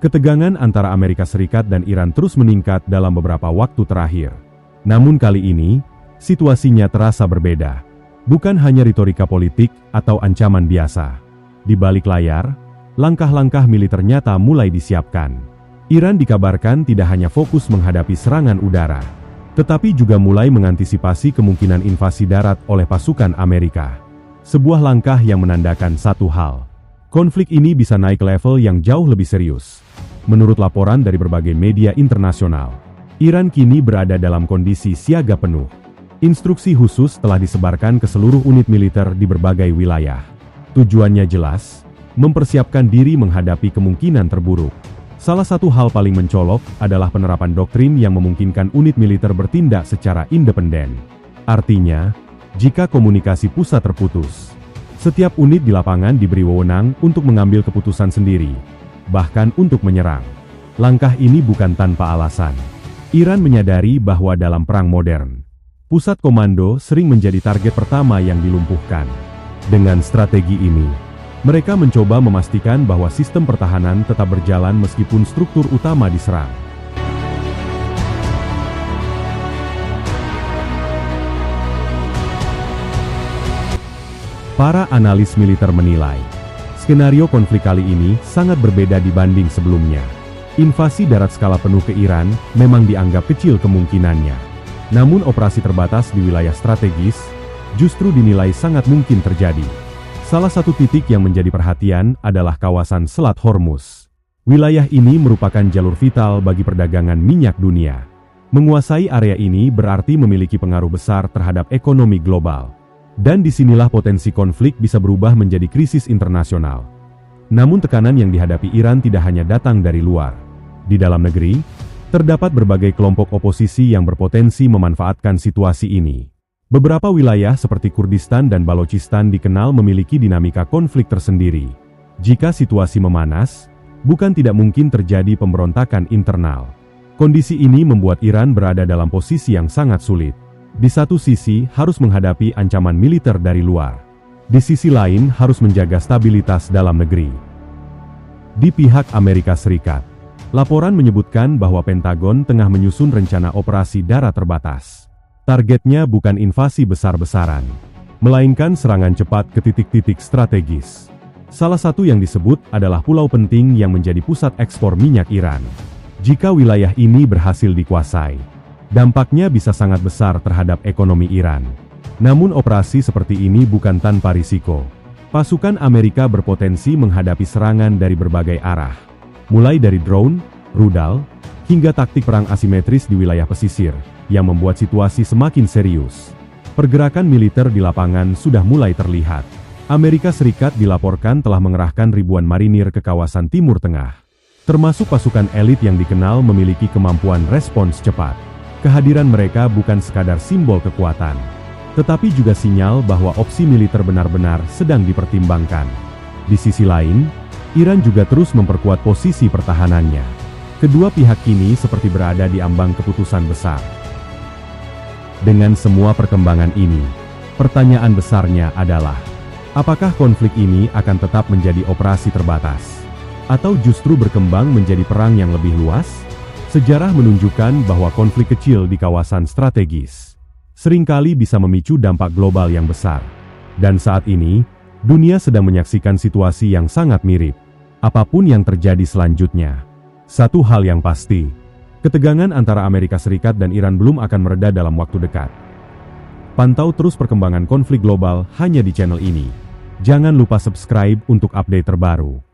Ketegangan antara Amerika Serikat dan Iran terus meningkat dalam beberapa waktu terakhir. Namun kali ini, situasinya terasa berbeda. Bukan hanya retorika politik atau ancaman biasa. Di balik layar, langkah-langkah militer nyata mulai disiapkan. Iran dikabarkan tidak hanya fokus menghadapi serangan udara, tetapi juga mulai mengantisipasi kemungkinan invasi darat oleh pasukan Amerika. Sebuah langkah yang menandakan satu hal. Konflik ini bisa naik ke level yang jauh lebih serius. Menurut laporan dari berbagai media internasional, Iran kini berada dalam kondisi siaga penuh. Instruksi khusus telah disebarkan ke seluruh unit militer di berbagai wilayah. Tujuannya jelas, mempersiapkan diri menghadapi kemungkinan terburuk. Salah satu hal paling mencolok adalah penerapan doktrin yang memungkinkan unit militer bertindak secara independen. Artinya, jika komunikasi pusat terputus, setiap unit di lapangan diberi wewenang untuk mengambil keputusan sendiri, bahkan untuk menyerang. Langkah ini bukan tanpa alasan. Iran menyadari bahwa dalam perang modern, pusat komando sering menjadi target pertama yang dilumpuhkan. Dengan strategi ini, mereka mencoba memastikan bahwa sistem pertahanan tetap berjalan meskipun struktur utama diserang. Para analis militer menilai, skenario konflik kali ini sangat berbeda dibanding sebelumnya. Invasi darat skala penuh ke Iran memang dianggap kecil kemungkinannya. Namun operasi terbatas di wilayah strategis justru dinilai sangat mungkin terjadi. Salah satu titik yang menjadi perhatian adalah kawasan Selat Hormuz. Wilayah ini merupakan jalur vital bagi perdagangan minyak dunia. Menguasai area ini berarti memiliki pengaruh besar terhadap ekonomi global. Dan disinilah potensi konflik bisa berubah menjadi krisis internasional. Namun tekanan yang dihadapi Iran tidak hanya datang dari luar. Di dalam negeri, terdapat berbagai kelompok oposisi yang berpotensi memanfaatkan situasi ini. Beberapa wilayah seperti Kurdistan dan Balochistan dikenal memiliki dinamika konflik tersendiri. Jika situasi memanas, bukan tidak mungkin terjadi pemberontakan internal. Kondisi ini membuat Iran berada dalam posisi yang sangat sulit. Di satu sisi harus menghadapi ancaman militer dari luar. Di sisi lain harus menjaga stabilitas dalam negeri. Di pihak Amerika Serikat, laporan menyebutkan bahwa Pentagon tengah menyusun rencana operasi darat terbatas. Targetnya bukan invasi besar-besaran, melainkan serangan cepat ke titik-titik strategis. Salah satu yang disebut adalah pulau penting yang menjadi pusat ekspor minyak Iran. Jika wilayah ini berhasil dikuasai, dampaknya bisa sangat besar terhadap ekonomi Iran. Namun operasi seperti ini bukan tanpa risiko. Pasukan Amerika berpotensi menghadapi serangan dari berbagai arah. Mulai dari drone, rudal, hingga taktik perang asimetris di wilayah pesisir, yang membuat situasi semakin serius. Pergerakan militer di lapangan sudah mulai terlihat. Amerika Serikat dilaporkan telah mengerahkan ribuan marinir ke kawasan Timur Tengah. Termasuk pasukan elit yang dikenal memiliki kemampuan respons cepat. Kehadiran mereka bukan sekadar simbol kekuatan, tetapi juga sinyal bahwa opsi militer benar-benar sedang dipertimbangkan. Di sisi lain, Iran juga terus memperkuat posisi pertahanannya. Kedua pihak kini seperti berada di ambang keputusan besar. Dengan semua perkembangan ini, pertanyaan besarnya adalah, apakah konflik ini akan tetap menjadi operasi terbatas? Atau justru berkembang menjadi perang yang lebih luas? Sejarah menunjukkan bahwa konflik kecil di kawasan strategis seringkali bisa memicu dampak global yang besar. Dan saat ini, dunia sedang menyaksikan situasi yang sangat mirip. Apapun yang terjadi selanjutnya, satu hal yang pasti, ketegangan antara Amerika Serikat dan Iran belum akan mereda dalam waktu dekat. Pantau terus perkembangan konflik global hanya di channel ini. Jangan lupa subscribe untuk update terbaru.